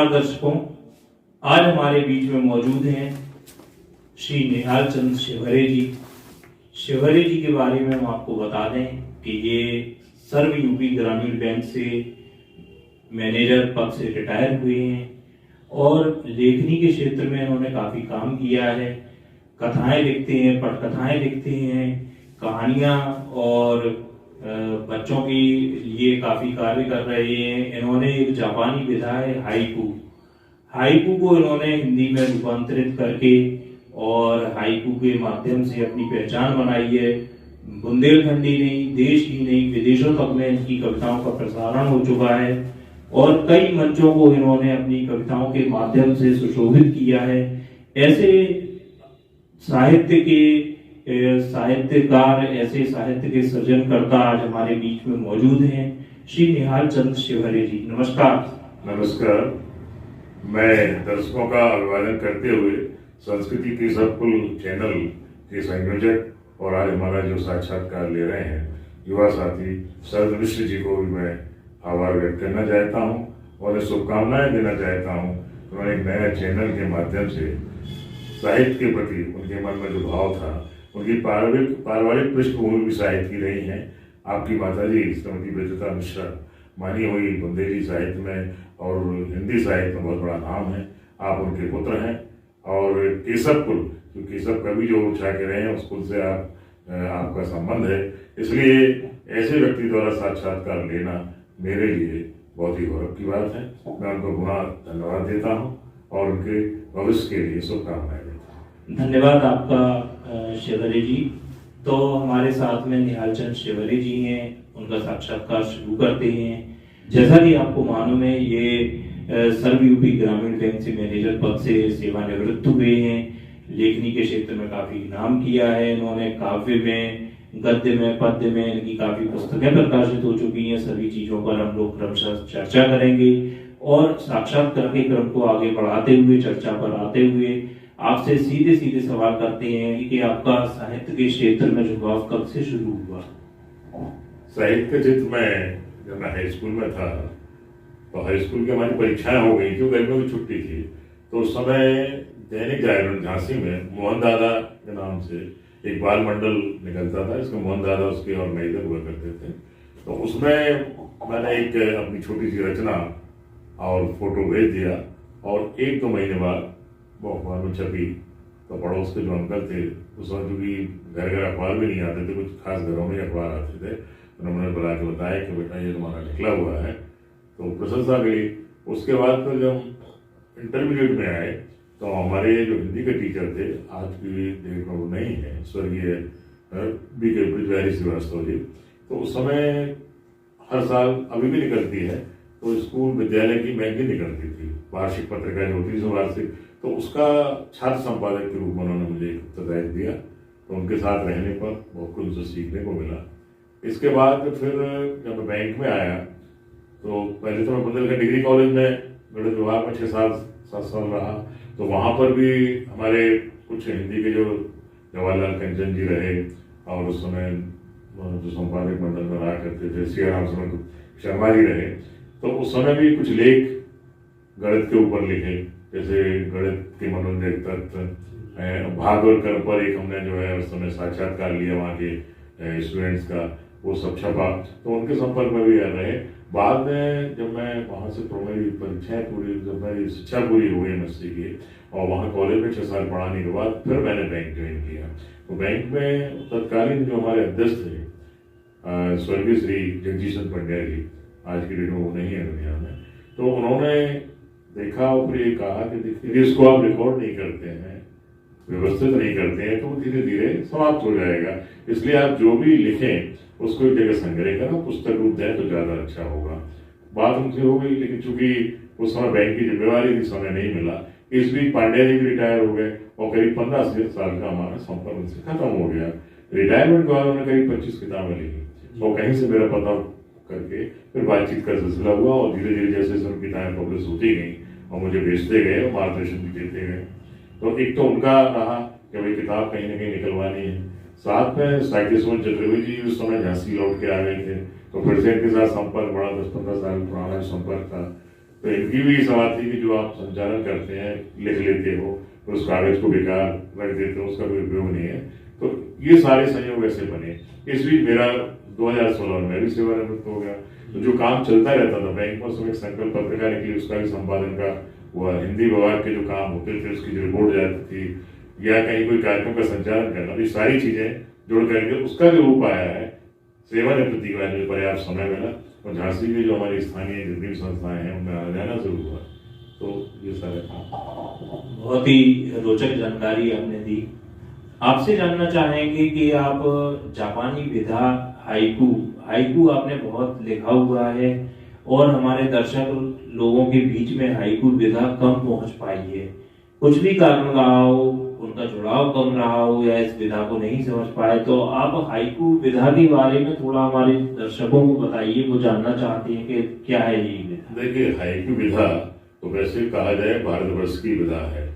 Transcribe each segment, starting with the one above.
नमस्कार दर्शकों, आज हमारे बीच में मौजूद हैं श्री निहाल चंद शिवहरे जी। शिवहरे जी के बारे में हम आपको बता दें कि ये सर्व यूपी ग्रामीण बैंक से मैनेजर पद से रिटायर हुए हैं और लेखनी के क्षेत्र में इन्होंने काफ़ी काम किया है। कथाएं लिखते हैं, पटकथाएं लिखते हैं, कहानियाँ और बच्चों के लिए काफ़ी कार्य कर रहे हैं। इन्होंने एक जापानी विधा है हाइकू को इन्होंने हिंदी में रूपांतरित करके और हाइकू के माध्यम से अपनी पहचान बनाई है। बुंदेलखंड ही नहीं, देश ही नहीं, विदेशों तक में इनकी कविताओं का प्रसारण हो चुका है और कई मंचों को इन्होंने अपनी कविताओं के माध्यम से सुशोभित किया है। ऐसे साहित्यकार, ऐसे साहित्य के सृजनकर्ता आज हमारे बीच में मौजूद हैं श्री निहाल चंद शिवहरे जी। नमस्कार। नमस्कार। मैं दर्शकों का अभिवादन करते हुए संस्कृति के सबकुल चैनल के संयोजक और आज हमारा जो साक्षात्कार ले रहे हैं युवा साथी शरद मिश्र जी को भी मैं आभार व्यक्त करना चाहता हूं और उन्हें शुभकामनाएं देना चाहता हूं। उन्होंने एक नया चैनल के माध्यम से साहित्य के प्रति उनके मन में जो भाव था, उनकी पारिवारिक पृष्ठभूमि भी साहित्य की रही है। आपकी माताजी श्रीमती बेतुता मिश्रा मानी हुई बुंदेली साहित्य में और हिंदी साहित्य में बहुत बड़ा नाम है। आप उनके पुत्र हैं और केशव कुल, जो केशव कवि जो उठा के रहे हैं उस कुल से आपका संबंध है। इसलिए ऐसे व्यक्ति द्वारा साक्षात्कार लेना मेरे लिए बहुत ही गौरव की बात है। मैं उनको पुनः धन्यवाद देता हूँ और उनके भविष्य के लिए शुभकामनाएं देता हूँ। धन्यवाद आपका शिवहरे जी। तो हमारे साथ में निहाल चंद शिवहरे जी हैं, उनका साक्षात्कार शुरू करते हैं। जैसा कि आपको मालूम है, ये सर्व यूपी ग्रामीण बैंक से मैनेजर पद से सेवानिवृत्त हुए हैं। लेखनी के क्षेत्र में काफी नाम किया है इन्होंने। काव्य में, गद्य में, पद्य में इनकी काफी पुस्तकें प्रकाशित हो चुकी हैं। सभी चीजों पर हम लोग क्रमशः चर्चा करेंगे और साक्षात्कार के क्रम को आगे बढ़ाते हुए, चर्चा पर आते हुए आपसे सीधे सीधे सवाल करते हैं कि आपका साहित्य के क्षेत्र में झुकाव कब से शुरू हुआ? साहित्य के क्षेत्र में जब मैं हाई स्कूल में था तो हाई स्कूल की हमारी परीक्षाएं हो गई थी, गर्मियों की छुट्टी थी। तो उस समय दैनिक जागरण झांसी में मोहन दादा के नाम से एक बाल मंडल निकलता था। इसमें मोहन दादा उसके और मैं इधर हुआ करते थे। तो उसमें मैंने एक अपनी छोटी सी रचना और फोटो भेज दिया और 1-2 महीने बाद वो अखबार में छपी। तो पड़ोस के जो अंकल थे उस वक्त, क्योंकि घर घर अखबार भी नहीं आते थे, कुछ खास घरों में अखबार आते थे, उन्होंने बुला के बताया कि बेटा ये तुम्हारा निकला हुआ है। तो प्रशंसा मिली। उसके बाद तो जब इंटरमीडिएट में आए तो हमारे जो हिंदी के टीचर थे, आज की डेट में वो नहीं है, स्वर्गीय B.K. ब्रिजबिहारी श्रीवास्तव जी, तो उस समय हर साल अभी भी निकलती है तो स्कूल विद्यालय की मैगजीन निकलती थी, वार्षिक पत्रिका जो होती है वार्षिक, तो उसका छात्र संपादक के रूप में उन्होंने मुझे एक उत्तरदायित्व दिया। तो उनके साथ रहने पर बहुत कुछ उनसे सीखने को मिला। इसके बाद फिर जब मैं बैंक में आया तो पहले तो मैं बुंदेलखंड डिग्री कॉलेज में गणित विभाग में 6-7 साल रहा। तो वहाँ पर भी हमारे कुछ हिंदी के जो जवाहरलाल कंचन जी रहे और उस समय जो संपादक मंडल में रहा करते थे सियाराम शर्मा जी रहे। तो उस समय भी कुछ लेख गणित के ऊपर लिखे, जैसे गणित के मनोरंजक तत्व, भागवत कर्म पर एक हमने जो है उस समय साक्षात्कार लिया वहाँ के स्टूडेंट्स का, वो सब छपा। तो उनके संपर्क में भी रहे। बाद में जब मैं वहाँ से मेरी परीक्षाएं पूरी, जब मेरी शिक्षा पूरी हो गई एमएससी की और वहाँ कॉलेज में 6 साल पढ़ाने के बाद फिर मैंने बैंक ज्वाइन किया। तो बैंक में तत्कालीन जो हमारे अध्यक्ष थे स्वर्गीय श्री जगजीशन पंड्या जी, आज की डेट में वो नहीं है दुनिया में, तो उन्होंने देखा और फिर ये कहा कि देखिए इसको आप रिकॉर्ड नहीं करते हैं, व्यवस्थित नहीं करते हैं, तो धीरे धीरे समाप्त हो जाएगा। इसलिए आप जो भी लिखें उसको एक जगह संग्रह करें, पुस्तक रूप दें तो ज्यादा अच्छा होगा। बात उनसे हो गई, लेकिन चूंकि उस समय बैंक की जिम्मेवारी थी, समय नहीं मिला। इस बीच पांड्या जी भी रिटायर हो गए और करीब 15 साल का हमारा संपर्क उनसे खत्म हो गया। रिटायरमेंट के बाद उन्होंने करीब 25 किताबें लिखी और कहीं से मेरा पता करके फिर बातचीत का सिलसिला हुआ और धीरे धीरे जैसे सब किताबें पब्लिश होती गई और मुझे बेचते गए और मार्गदर्शन भी देते गए। तो एक तो उनका रहा कि भाई किताब कहीं ना कहीं निकलवानी है। साथ में साहित्य सुमन चतुर्वेदी जी उस समय झांसी लौट के आ गए थे, तो फिर से इनके साथ संपर्क बड़ा 10-15 साल पुराना संपर्क था। तो इनकी भी सवाल थी कि जो आप संचालन करते हैं, लिख लेते हो, तो उस कागज को बेकार रख देते हो, उसका कोई उपयोग नहीं है। तो ये सारे संयोग ऐसे बने। इस बीच मेरा 2016 में भी सेवानिवृत्त हो गया। तो जो काम चलता रहता था बैंक में, उसमें एक संकल्प पत्रिका निकली, उसका भी संपादन का हुआ। हिंदी विभाग के जो काम होते थे उसकी जो रिपोर्ट जाती थी, या कहीं कोई कार्यक्रम का संचालन करना, तो ये सारी चीजें जोड़ करके उसका जो रूप आया है सेवानिवृत्ति के बाद जो पर्याप्त समय मिला, और झांसी की जो हमारी स्थानीय जितनी भी संस्थाएं हैं उनमें आना जाना शुरू हुआ। तो ये सारे काम। बहुत ही रोचक जानकारी आपने दी। आपसे जानना चाहेंगे कि आप जापानी विधा हाइकू आपने बहुत लिखा हुआ है, और हमारे दर्शक लोगों के बीच में हाइकू विधा कम पहुंच पाई है। कुछ भी कारण रहा हो, उनका जुड़ाव कम रहा हो, या इस विधा को नहीं समझ पाए, तो आप हाइकू विधा के बारे में थोड़ा हमारे दर्शकों को बताइए। वो जानना चाहते हैं कि क्या है ये विधा। देखिए, हाइकू विधा तो वैसे कहा जाए भारतवर्ष की विधा है।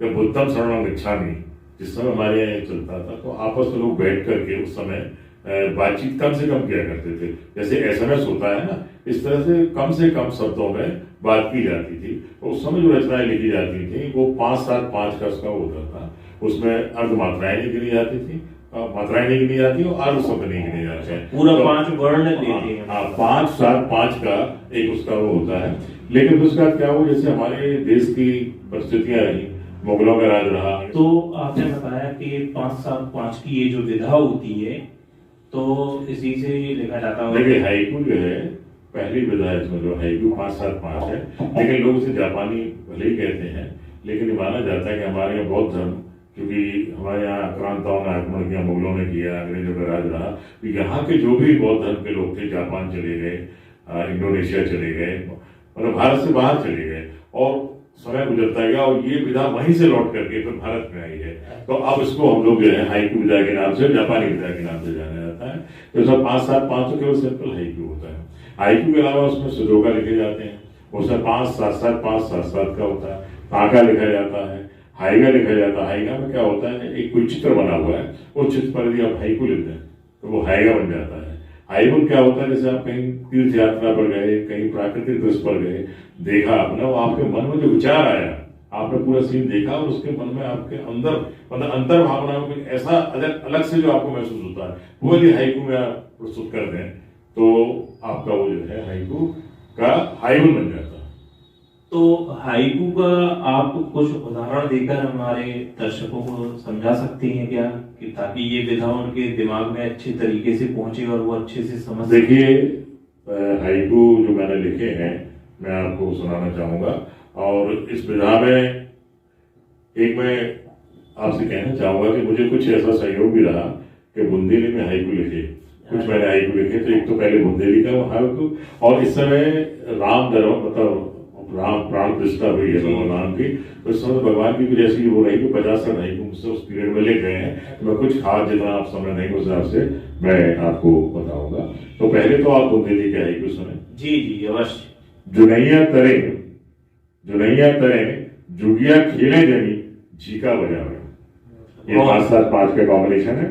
जब बुद्धम शरणम गच्छामि जिस समय हमारे यहाँ चलता था, तो आपस में लोग बैठ करके उस समय बातचीत कम से कम किया करते थे। जैसे SMS होता है ना, इस तरह से कम शब्दों में बात की जाती थी। तो उस समय जो रचनाएं लिखी जाती थी वो 5-7-5 का उसका होता था। उसमें अर्ध मात्राएं नहीं गिनी जाती थी, मात्राएं नहीं गिनी जाती और अर्ध शब्द नहीं गिने जाते हैं। पूरा 5 वर्ण देते हैं। हाँ, 5-7-5 का एक उसका वो होता है। लेकिन उसका क्या हो, जैसे हमारे देश की परिस्थितियां रही, मुगलों का राज रहा, तो आपने बताया कि 5-7-5 की ये जो विधा होती है, तो इसी से लिखा जाता है। देखिए, हाइकू जो है पहली विधा है इसमें, जो हाइकू 5-7-5 है। लेकिन लोग इसे जापानी भले ही कहते हैं, लेकिन माना जाता है कि हमारे यहाँ बौद्ध धर्म, क्योंकि हमारे यहाँ आक्रांताओं ने आक्रमण किया, मुगलों ने किया, अंग्रेजों का राज रहा, तो यहाँ के जो भी बौद्ध धर्म के लोग थे जापान चले गए, इंडोनेशिया चले गए, मतलब भारत से बाहर चले गए, और समय गुजरता गया और ये विधा वहीं से लौट करके फिर भारत में आई है। तो अब इसको हम लोग जो है हाइकू विधा के नाम से, जापानी विधा के नाम से जाना जाता है। तो सब 5-7-5 तो केवल सिंपल हाइकू होता है। हाइकू के अलावा उसमें सुडोका लिखे जाते हैं, उसमें 5-7-7 का होता है। ताका लिखा जाता है, हाइगा लिखा जाता है। हाइगा में क्या होता है, एक कोई चित्र बना हुआ है, उस चित्र पर यदि आप हाइकू लिखते हैं तो वो हाइगा बन जाता है। हाइकू क्या होता है, जैसे आप कहीं तीर्थ यात्रा पर गए, कहीं प्राकृतिक दृश्य पर गए, देखा आपने, वो आपके मन में जो विचार आया, आपने पूरा सीन देखा और उसके मन में आपके अंदर, मतलब अंतर भावना में कुछ ऐसा अलग से जो आपको महसूस होता है, वो यदि हाइकू में आप प्रस्तुत कर दें तो आपका वो जो है हाइकू का हाइकू बन जाता है। तो हाइकू का आप कुछ उदाहरण देकर हमारे दर्शकों को समझा सकते हैं क्या, कि ताकि ये विधा उनके दिमाग में अच्छे तरीके से पहुंचे और वो अच्छे से समझ। देखिए, हाइकू जो मैंने लिखे हैं मैं आपको सुनाना चाहूंगा। और इस विधा में एक मैं आपसे कहना चाहूंगा कि मुझे कुछ ऐसा सहयोग भी रहा कि बुंदेली में हाइकू लिखे, कुछ मैंने हाइकू लिखे। तो एक तो पहले बुंदेली का हाइकू, और इस समय राम प्राण प्रतिष्ठा हुई है भगवान की, तो इस समय भगवान की भी जैसी वो रही कि 50 हाइकू मुझसे उस पीरियड में लिख गए हैं। तो मैं कुछ खास, जितना आप समय नहीं उस हिसाब से मैं आपको बताऊंगा। तो पहले तो आप बुंदेली के हाइकू सुने। जी अवश्य। जुनैया तरे जुगिया खेले जनी झीका बजावे, ये 5-7-5 का कॉम्बिनेशन है।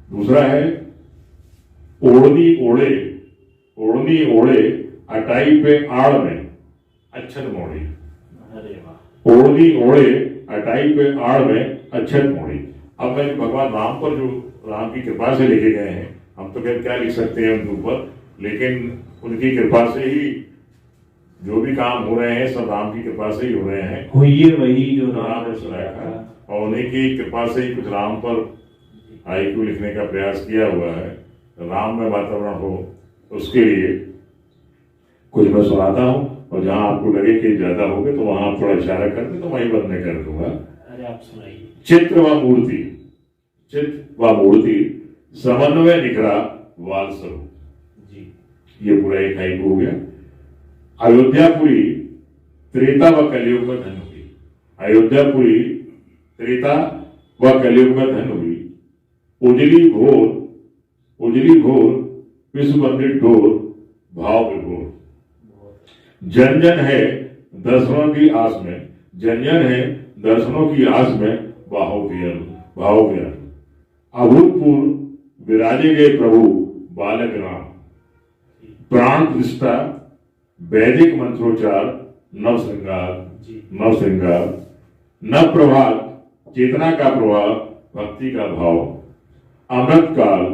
दूसरा है ओढ़नी ओढ़े अटाई पे आड़ में अच्छत मोड़ी। अरे वाह। ओढ़नी ओढ़े अटाई पे आड़ में अच्छत मोड़ी। अब मैं भगवान राम पर, जो राम की कृपा से लिखे गए हैं, हम तो क्या लिख सकते हैं उनके ऊपर, लेकिन उनकी कृपा से ही जो भी काम हो रहे हैं सब राम की कृपा से ही हो रहे हैं। हुई वही जो राम ने सुनाया था, और उन्हीं की कृपा से ही कुछ राम पर हाइकू लिखने का प्रयास किया हुआ है। राम में वातावरण हो उसके लिए कुछ मैं सुनाता हूँ, और जहाँ आपको लगे कि ज्यादा हो गए तो वहां आप थोड़ा इशारा कर दे तो वहीं बंद मैं कर दूंगा। अरे आप सुनाइए। चित्र व मूर्ति समन्वय निखरा वाल स्वरूप जी, ये पूरा एक हाइकू हो गया। अयोध्यापुरी त्रेता व कलयुग में धन हुई। अयोध्यापुरी त्रेता व कलयुग में धन हुई। उजली घोर विश्व बंदित ढोर भाव विभोर। जन जन है दर्शनों की आस में, जन है दर्शनों की आस में भाव विहर। अभूतपूर्व विराजे गए प्रभु बालक राम। प्राण प्रतिष्ठा वैदिक मंत्रोच्चार, नव श्रृंगार, जी नव श्रृंगार, नव प्रभात, चेतना का प्रभाव, भक्ति का भाव, अमृत काल,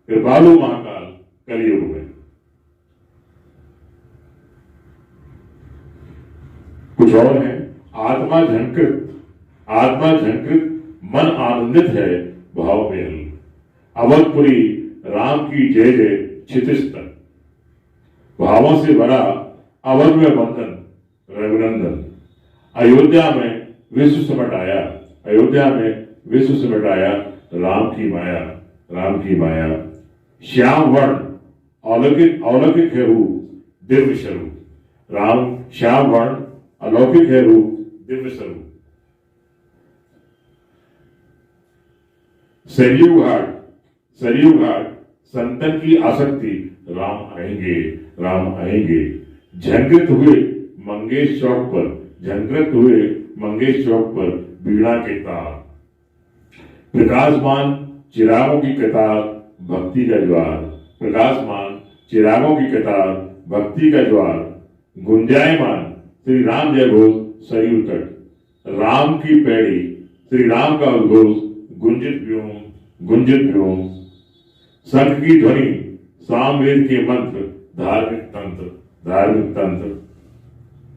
कृपालु महाकाल, कलयुग में। कुछ और है, आत्मा झंकृत, आत्मा झंकृत, मन आनंदित है, भाव में हल, अवधपुरी, राम की जय जय, क्षितिज तक, भावों से भरा अवध में बंधन, रघुनंदन, अयोध्या में विश्व सिमट आया, अयोध्या में विश्व सिमट आया, राम की माया, राम की माया, श्याम वर्ण, अलौकिक अलौकिक है रूप, दिव्य स्वरूप, राम श्याम वर्ण, अलौकिक है रूप, दिव्य स्वरूप। सरयू घाट, सरयू घाट, संतन की आसक्ति, राम आएंगे, राम आएंगे, झंकृत हुए मंगेश चौक पर, झंकृत हुए मंगेश चौक पर, बीड़ा के तार, प्रकाशमान चिरागों की कतार, भक्ति का ज्वार, प्रकाशमान चिरागों की कतार, भक्ति का ज्वार, गुंजायमान श्री राम जय घोष, सरयू तट, राम की पैड़ी, श्री राम का उद्घोष, गुंजित व्योम, गुंजित व्योम, शंख की ध्वनि, सामवेद के मंत्र, धार्मिक तंत्र, धार्मिक तंत्र,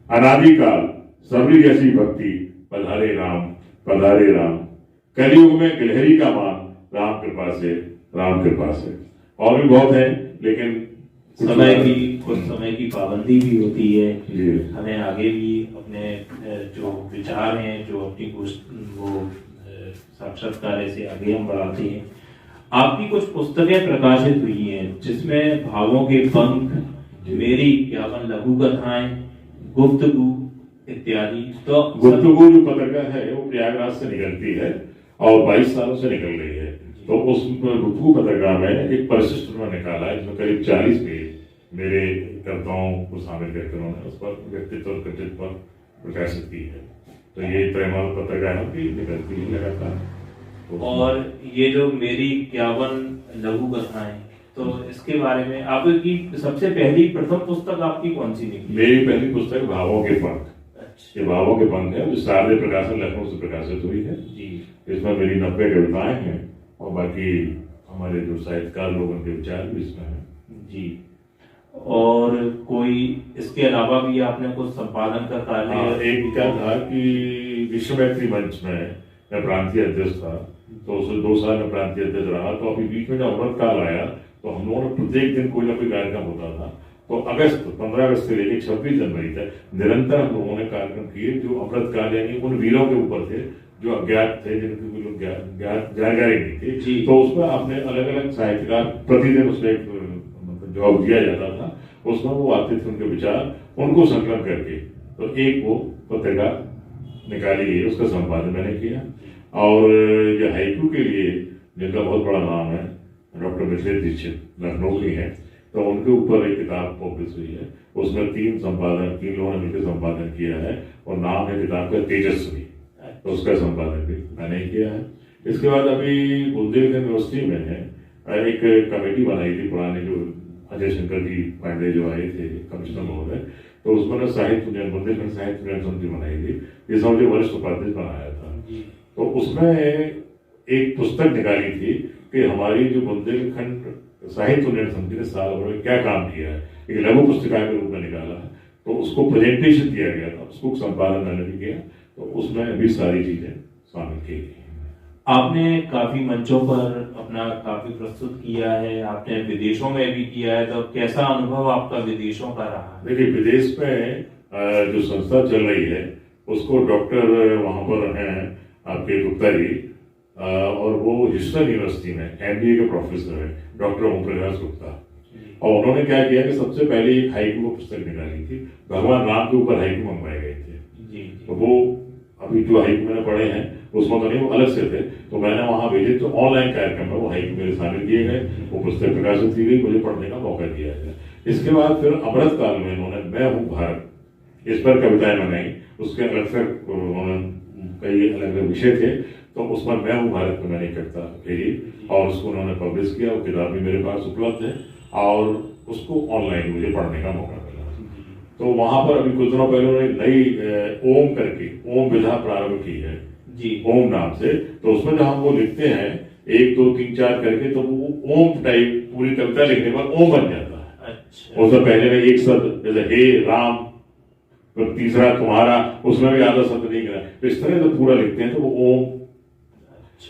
अनादिकाल, सबरी जैसी भक्ति, पधारे राम, पधारे राम, कलयुग में गिलहरी का मान, राम कृपा से, राम कृपा से। और भी बहुत है, लेकिन समय की, कुछ समय की पाबंदी भी होती है, जी। हमें आगे भी अपने जो विचार हैं, जो अपनी वो साक्षात्कार से आगे हम बढ़ाते हैं। आपकी कुछ पुस्तकें प्रकाशित हुई हैं जिसमें भावों के पंख, मेरी ज्ञापन लघु कथाएं, गुफ्तगू इत्यादि। तो गुफ्तगू जो पत्रिका है वो प्रयागराज से निकलती है और 22 सालों से निकल रही है। तो उस गुफ्तगू पत्रिका में एक परिशिष्ट उन्होंने निकाला है जिसमें करीब 40 पेज मेरे कविताओं को शामिल करके उन्होंने उस पर व्यक्तित्व और कृतित्व पर प्रकाशित की है। तो ये त्रैमासिक पत्रिका है कि निकलती है लगातार। और ये जो मेरी ज्ञापन लघु कथाएं, तो इसके बारे में आपकी सबसे पहली प्रथम पुस्तक आपकी कौन सी निकली? मेरी पहली पुस्तक भावों के पंख। अच्छा। ये भावों के पंख है जो शारदीय प्रकाशन लखनऊ से प्रकाशित हुई है जी। इसमें मेरी 90 कविताएं हैं और बाकी हमारे जो साहित्यकार लोग उनके विचार भी इसमें हैं। जी। और कोई इसके अलावा भी आपने कुछ संपादन का कार्य? एक क्या था कि विश्व मैत्री मंच में मैं प्रांतीय अध्यक्ष था, तो उससे 2 साल में प्रांतीय अध्यक्ष रहा। तो अभी बीच में जब अमृत काल आया तो हम लोगों ने प्रत्येक दिन कोई ना कोई कार्यक्रम होता था। तो 15 अगस्त से लेकर 26 जनवरी तक निरंतर हम लोगों ने कार्यक्रम किए जो अमृत काल यानी उन वीरों के ऊपर थे जो अज्ञात थे, जिनके कोई लोग जानकारी नहीं थी। तो उसमें अपने अलग अलग साहित्यकार प्रतिदिन उसमें एक जवाब दिया जाता था, उसमें वो आते थे उनके विचार, उनको संकलन करके तो एक वो पत्रिका निकाली गई, उसका संपादन मैंने किया। और ये हाइकू के लिए जिनका बहुत बड़ा नाम है डॉक्टर मिथिलेश दीक्षित, लखनऊ की है, तो उनके ऊपर एक किताब पब्लिश हुई है। उसमें 3 लोगों ने मिलकर संपादन किया है और नाम है किताब का तेजस्वी, तो उसका संपादन भी मैंने किया है। इसके बाद अभी बुंदेलखंड यूनिवर्सिटी में है एक कमेटी बनाई थी पुराने जो अजय शंकर जी पांडे जो आए थे कमिश्नर महोदय, तो उसमें साहित्य बुंदेलखंड साहित्य उन्नयन समिति बनाई थी जिसमें मुझे वरिष्ठ उपाध्यक्ष बनाया था। तो उसमें एक पुस्तक निकाली थी कि हमारी जो बुंदेलखंड साहित्य उन्नयन समिति ने साल भर में क्या काम किया है, एक लघु पुस्तिका के रूप में निकाला है। तो उसको प्रेजेंटेशन दिया गया था, उसको संपादन मैंने भी किया, तो उसमें भी सारी चीजें शामिल की गई। आपने काफी मंचों पर अपना काफी प्रस्तुत किया है, आपने विदेशों में भी किया है, तो कैसा अनुभव आपका विदेशों का रहा? देखिए विदेश में जो संस्था चल रही है उसको डॉक्टर वहां पर हैं आपके गुप्ता जी, और वो ह्यूस्टन यूनिवर्सिटी में MBA के प्रोफेसर है डॉक्टर ओम प्रकाश गुप्ता। और उन्होंने क्या किया कि सबसे पहले एक हाइकू पुस्तक निकाली थी, भगवान राम के ऊपर हाइकू मंगवाए गए थे। तो वो अभी जो हाइकू मैंने पढ़े हैं उसमें तो नहीं, वो अलग से थे, तो मैंने वहां भेजे, तो ऑनलाइन कार्यक्रम में वो हाइकू मेरे शामिल किए गए, वो पुस्तक प्रकाशित की गई, मुझे पढ़ने का मौका दिया गया। इसके बाद फिर अमृत काल में उन्होंने मैं हूँ भारत, इस पर कविताएं बनाई, उसके अलग से कई अलग अलग विषय थे, तो उसमें मैं हूँ भारत में मैंने कविता भेजी और उसको उन्होंने पब्लिश किया। वो किताब भी मेरे पास उपलब्ध है और उसको ऑनलाइन मुझे पढ़ने का मौका मिला। तो वहां पर अभी कुछ दिनों पहले उन्होंने नई ओम करके ओम विधा प्रारंभ की है जी। ओम नाम से। तो उसमें जब हम वो लिखते हैं 1 2 3 4 करके, तो वो ओम टाइप पूरी कविता लिखने पर ओम बन जाता है। अच्छा। उससे पहले में एक शब्द जैसे हे राम, फिर तीसरा तुम्हारा, उसमें भी आधा शब्द नहीं गिरा। तो इस तरह से पूरा लिखते हैं तो वो ओम।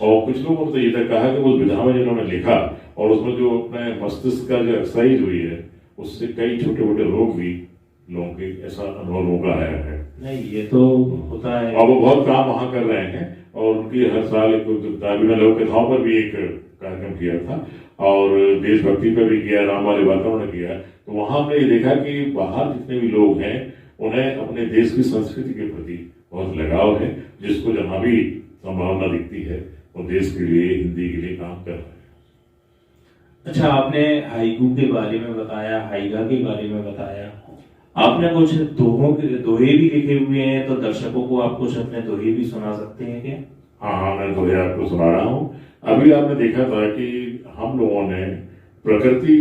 और कुछ लोगों ने तो ये तक कहा कि वो विधा में जिन्होंने लिखा और उसमें जो अपने मस्तिष्क का जो एक्सरसाइज हुई है उससे कई छोटे मोटे रोग भी लोगों के ऐसा अनुभव लोगों का आया है। नहीं, ये तो होता है। और वो बहुत काम वहां कर रहे हैं और उनकी हर साल एक दाबिना लोक कथाओं पर भी एक कार्यक्रम किया था और देशभक्ति पर भी किया, राम वाले वातावरण में किया। तो वहां हमने ये देखा कि बाहर जितने भी लोग हैं उन्हें अपने देश की संस्कृति के प्रति बहुत लगाव है, जिसको जहां भी संभावना दिखती है वो देश के लिए, हिंदी के लिए काम कर रहे हैं। अच्छा, आपने हाइकू के बारे में बताया, हाइगा के बारे में बताया, आपने कुछ दोहे भी लिखे हुए हैं, तो दर्शकों को आप कुछ अपने दोहे भी सुना सकते हैं क्या? हाँ, मैं दोहे आपको सुना रहा हूँ। अभी आपने देखा था कि हम लोगों ने प्रकृति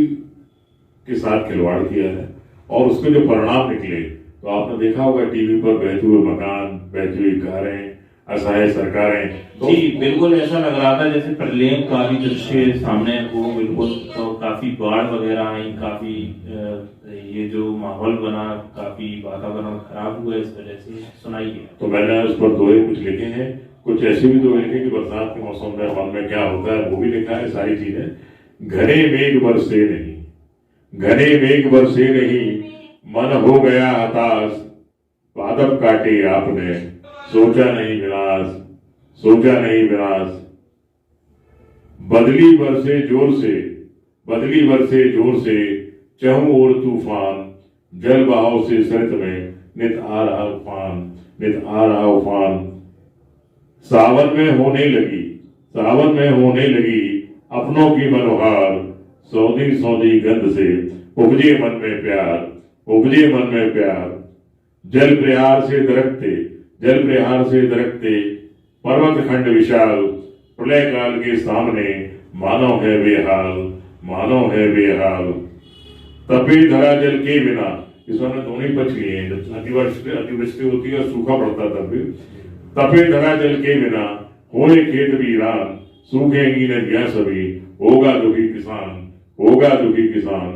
के साथ खिलवाड़ किया है और उसके जो परिणाम निकले, तो आपने देखा होगा टीवी पर बहते हुए मकान, बहती हुई कारें, असहाय सरकारें। तो जी, बिल्कुल ऐसा लग रहा था जैसे प्रलय का भी दृश्य सामने हो। बिल्कुल, तो काफी बाढ़ वगैरह आई, काफी ये जो माहौल बना, काफी वातावरण खराब हुआ, इस वजह से सुनाइए। तो मैंने उस पर दोहे कुछ लिखे हैं, कुछ ऐसे भी दोहे लिखे कि बरसात के मौसम में मन में क्या होता है वो भी लिखा है। सारी चीजें घने मेघ बरसे नहीं, घने मेघ बरसे नहीं, मन हो गया हताश, पादप काटे आपने, सोचा नहीं विनाश, सोचा नहीं विनाश। बदली बरसे जोर से, बदली बरसे जोर से, चहुं ओर तूफान, जल बहाव से सरित में नित आ रहा उफान, नित आ रहा उफान। सावन में होने लगी, सावन में होने लगी अपनों की मनोहार, सौंधी सौंधी गंध से उपजे मन में प्यार, उपजे मन में प्यार। जल प्रहार से दरकते, जल प्रहार से दरकते पर्वत खंड विशाल, प्रलय काल के सामने मानव है बेहाल, मानव है बेहाल। तपे धरा जल के बिना, इसमें दोनों पक्ष लिए हैं, जब अतिवृष्टि होती है और सूखा पड़ता तब भी। तपे धरा जल के बिना होए खेत वीरान, सूखेंगी नदियां सभी, होगा दुखी किसान, होगा दुखी किसान।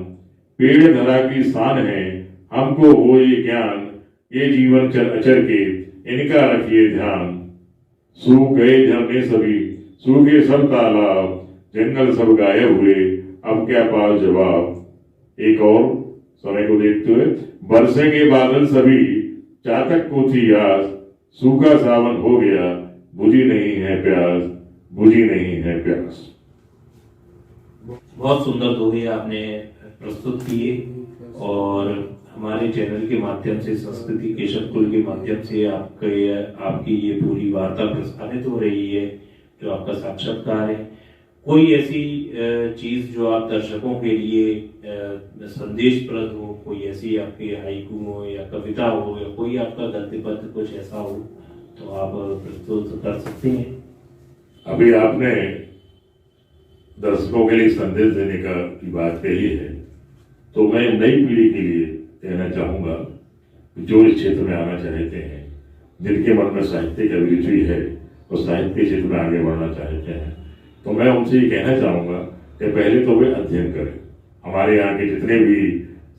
पेड़ धरा की शान है, हमको हो ये ज्ञान, ये जीवन चल अचर के इनका रखिए ध्यान। सूख गए झरने सभी, सूखे सब तालाब, जंगल सब गायब हुए, अब क्या पास जवाब। एक और समय को देखते हुए, बरसेंगे बादल सभी, चातक को थी आस, सूखा सावन हो गया, बुझी नहीं है प्यास, बुझी नहीं है प्यास। बहुत सुंदर दोहे आपने प्रस्तुत किए और हमारे चैनल के माध्यम से, संस्कृति केशव कुल के माध्यम से आपकी ये पूरी वार्ता प्रसारित हो रही है, जो आपका साक्षात्कार है। कोई ऐसी चीज जो आप दर्शकों के लिए संदेशप्रद हो, कोई ऐसी आपके हाइकू हो या कविता हो या कोई आपका गद्य पद्य कुछ ऐसा हो, तो आप प्रस्तुत कर सकते हैं। अभी आपने दर्शकों के लिए संदेश देने की बात कही है, तो मैं नई पीढ़ी के लिए कहना चाहूंगा जो इस क्षेत्र में आना चाहते हैं, जिनके मन में साहित्य की अभिरुचि है और साहित्य के क्षेत्र में आगे बढ़ना चाहते हैं, तो मैं उनसे ये कहना चाहूंगा कि पहले तो वे अध्ययन करें। हमारे यहाँ के जितने भी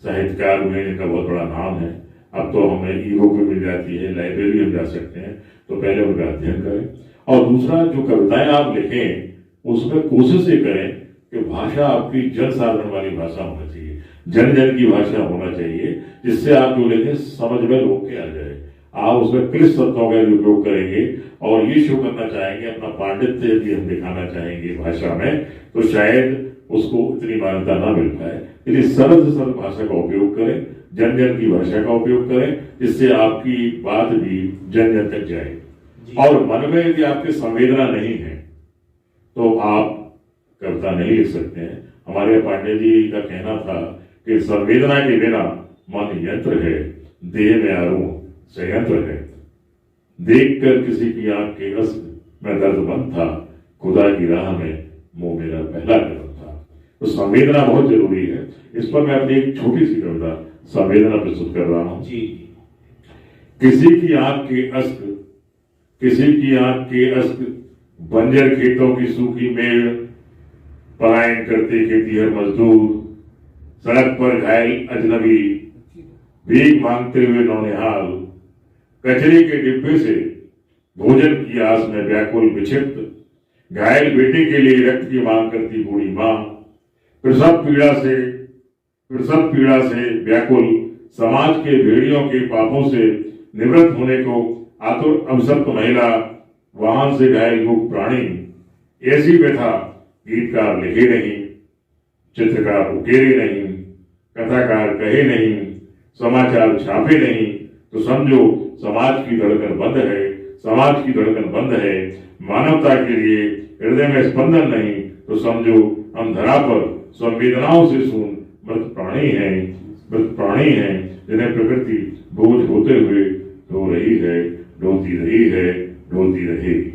साहित्यकार हुए जिनका बहुत बड़ा नाम है, अब तो हमें ई बुक भी मिल जाती है, लाइब्रेरी हम जा सकते हैं, तो पहले उनका अध्ययन करें। और दूसरा, जो कविताएं आप लिखें उसमें कोशिश ये करें कि भाषा आपकी जन साधारण वाली भाषा होना चाहिए, जन जन की भाषा होना चाहिए, जिससे आप जो लिखें समझ में लोग के आ जाए। आप उसमें क्लिष्ट शब्दों का उपयोग करेंगे और ये शो करना चाहेंगे, अपना पांडित्य यदि हम दिखाना चाहेंगे भाषा में, तो शायद उसको इतनी मान्यता ना मिल पाए। इसलिए सरल से सरल भाषा का उपयोग करें, जन जन की भाषा का उपयोग करें, जिससे आपकी बात भी जन जन तक जाए। और मन में यदि आपकी संवेदना नहीं है तो आप कविता नहीं लिख सकते हैं। हमारे पांडे जी का कहना था कि संवेदना के बिना मन यंत्र है, देह में आरूढ़ संयंत्र है। देखकर किसी की आंख के रस में दर्दमंद था, खुदा की राह में वो मेरा पहला कदम था। तो संवेदना बहुत जरूरी है। इस पर मैं अपनी एक छोटी सी कविता संवेदना प्रस्तुत कर रहा हूं। जी। किसी की आंख के अश्क, किसी की आंख के अश्क, बंजर खेतों की सूखी मेड़, पलायन करते खेतीहर मजदूर, सड़क पर घायल अजनबी, भीख मांगते हुए नौनिहाल, कचरे के डिब्बे से भोजन की आस में व्याकुल विक्षिप्त, घायल बेटे के लिए रक्त की मांग करती बूढ़ी मां, प्रसव पीड़ा से व्याकुल, समाज के भेड़ियों के पापों से निवृत्त होने को आतुर अवसक्त महिला, वाहन से घायल मूक प्राणी, ऐसी व्यथा गीतकार लिखे नहीं, चित्रकार उकेरे नहीं, कथाकार कहे नहीं, समाचार छापे नहीं, तो समझो समाज की धड़कन बंद है, समाज की धड़कन बंद है। मानवता के लिए हृदय में स्पंदन नहीं, तो समझो हम धरा पर संवेदनाओं से सून मृत प्राणी हैं, मृत प्राणी हैं, जिन्हें प्रकृति बोझ होते हुए ढो रही है, ढोती रही है, ढोती रहेगी।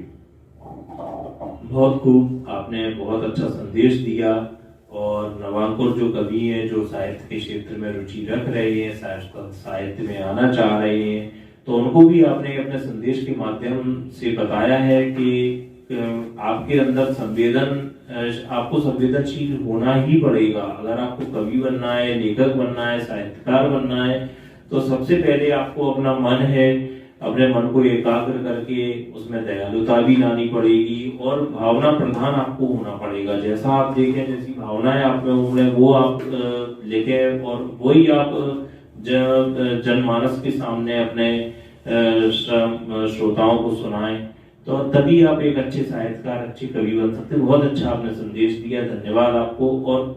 बहुत खूब, आपने बहुत अच्छा संदेश दिया। और नवांकुर जो कवि हैं, जो साहित्य के क्षेत्र में रुचि रख रहे हैं, साहित्य में आना चाह रहे हैं, तो उनको भी आपने अपने संदेश के माध्यम से बताया है कि आपके अंदर आपको संवेदनशील होना ही पड़ेगा। अगर आपको कवि बनना है, लेखक बनना है, साहित्यकार बनना है, तो सबसे पहले आपको अपना मन है, अपने मन को एकाग्र करके उसमें दयालुता भी लानी पड़ेगी और भावना प्रधान आपको होना पड़ेगा। जैसा आप देखें, जैसी भावनाएं आप में उमड़े वो आप लिखें और वही आप जनमानस के सामने अपने श्रोताओं को सुनाएं, तो तभी आप एक अच्छे साहित्यकार, अच्छे कवि बन सकते हैं। बहुत अच्छा आपने संदेश दिया, धन्यवाद आपको। और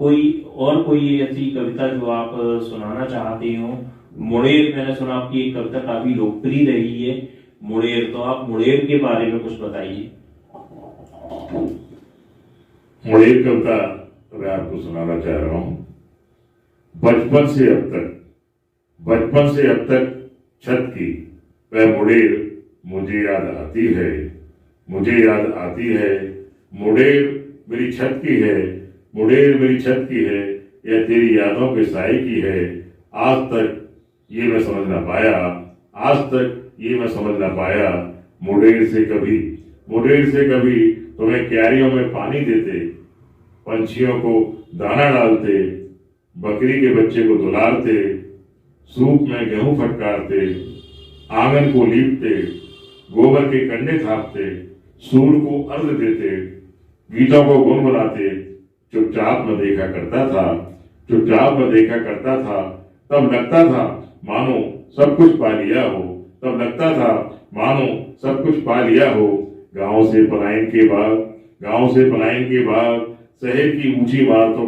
कोई ऐसी कविता जो आप सुनाना चाहते हो? मुड़ेर, मैंने सुना आपकी एक कविता काफी लोकप्रिय रही है, मुड़ेर, तो आप मुड़ेर के बारे में कुछ बताइए। मुड़ेर कविता मैं आपको सुनाना चाह रहा हूं। बचपन से अब तक छत की वह मुड़ेर मुझे याद आती है, मुझे याद आती है। मुड़ेर मेरी छत की है, मुड़ेर मेरी छत की है, यह तेरी यादों के साए की है। आज तक ये मैं समझ ना पाया, आज तक ये मैं समझ ना पाया, मुड़ेर से कभी तुम्हें क्यारियों में पानी देते, पंछियों को दाना डालते, बकरी के बच्चे को दुलारते, सूप में गेहूं फटकारते, आंगन को लीपते, गोबर के कंडे थापते, सूर को अर्घ देते, गीतों को गुनगुनाते, चुपचाप में देखा करता था। तब लगता था मानो सब कुछ पा लिया हो, गांव से पलायन के बाद शहर की ऊंची इमारतों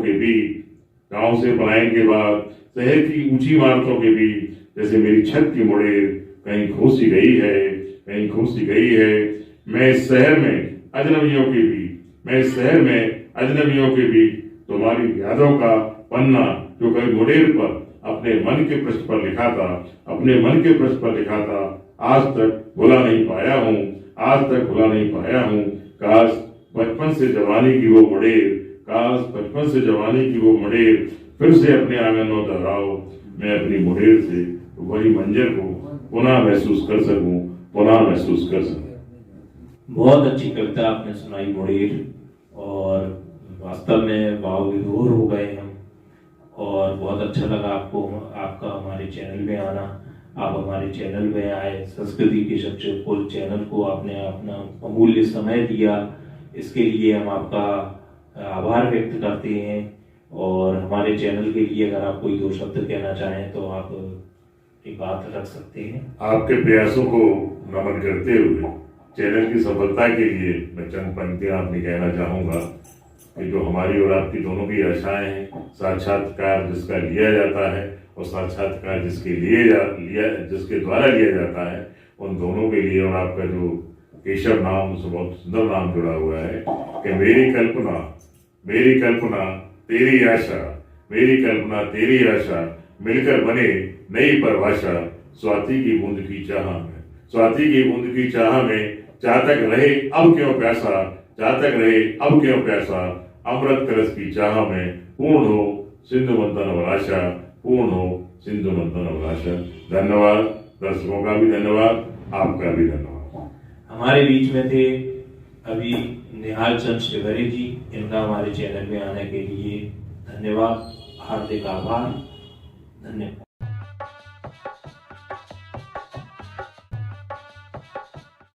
के बीच जैसे मेरी छत की मुड़ेर कहीं खोसी गई है। मैं इस शहर में अजनबियों के बीच तुम्हारी यादों का पन्ना जो कभी मुड़ेर पर अपने मन के पृष्ठ पर लिखा था, आज तक भुला नहीं पाया हूँ। काश बचपन से जवानी की वो मुड़ेर फिर से अपने आंगन में दोहराओ। मैं अपनी मुड़ेर से वही मंजर को पुनः महसूस कर सकूं। बहुत अच्छी कविता आपने सुनाई, मुड़ेर, और वास्तव में भाव विभोर हो गए हम। और बहुत अच्छा लगा आपका हमारे चैनल में आना। आप हमारे चैनल में आए, संस्कृति के चर्चा चैनल को आपने अपना अमूल्य समय दिया, इसके लिए हम आपका आभार व्यक्त करते हैं। और हमारे चैनल के लिए अगर आप कोई 2 शब्द कहना चाहें तो आप एक बात रख सकते हैं। आपके प्रयासों को नमन करते हुए चैनल की सफलता के लिए मैं चंद पंक्तियां आपने कहना चाहूंगा कि जो हमारी और आपकी दोनों की आशाएं हैं, साक्षात्कार जिसका लिया जाता है और साक्षात्कार जिसके द्वारा लिया जाता है, उन दोनों के लिए और आपका जो केशव नाम से बहुत सुंदर नाम जुड़ा हुआ है कि मेरी कल्पना तेरी आशा मिलकर बने नई परिभाषा। स्वाति की बूंद की चाह में चातक रहे अब क्यों प्यासा, अमृत कलश की चाह में पूर्ण हो सिंधु मंथन अभिलाषा, पूर्ण हो सिंधु मंथन अभिलाषा। धन्यवाद, दर्शकों का भी धन्यवाद, आपका भी धन्यवाद। हमारे बीच में थे अभी निहाल चंद शिवहरे जी, इनका हमारे चैनल में आने के लिए धन्यवाद, हार्दिक आभार, धन्यवाद।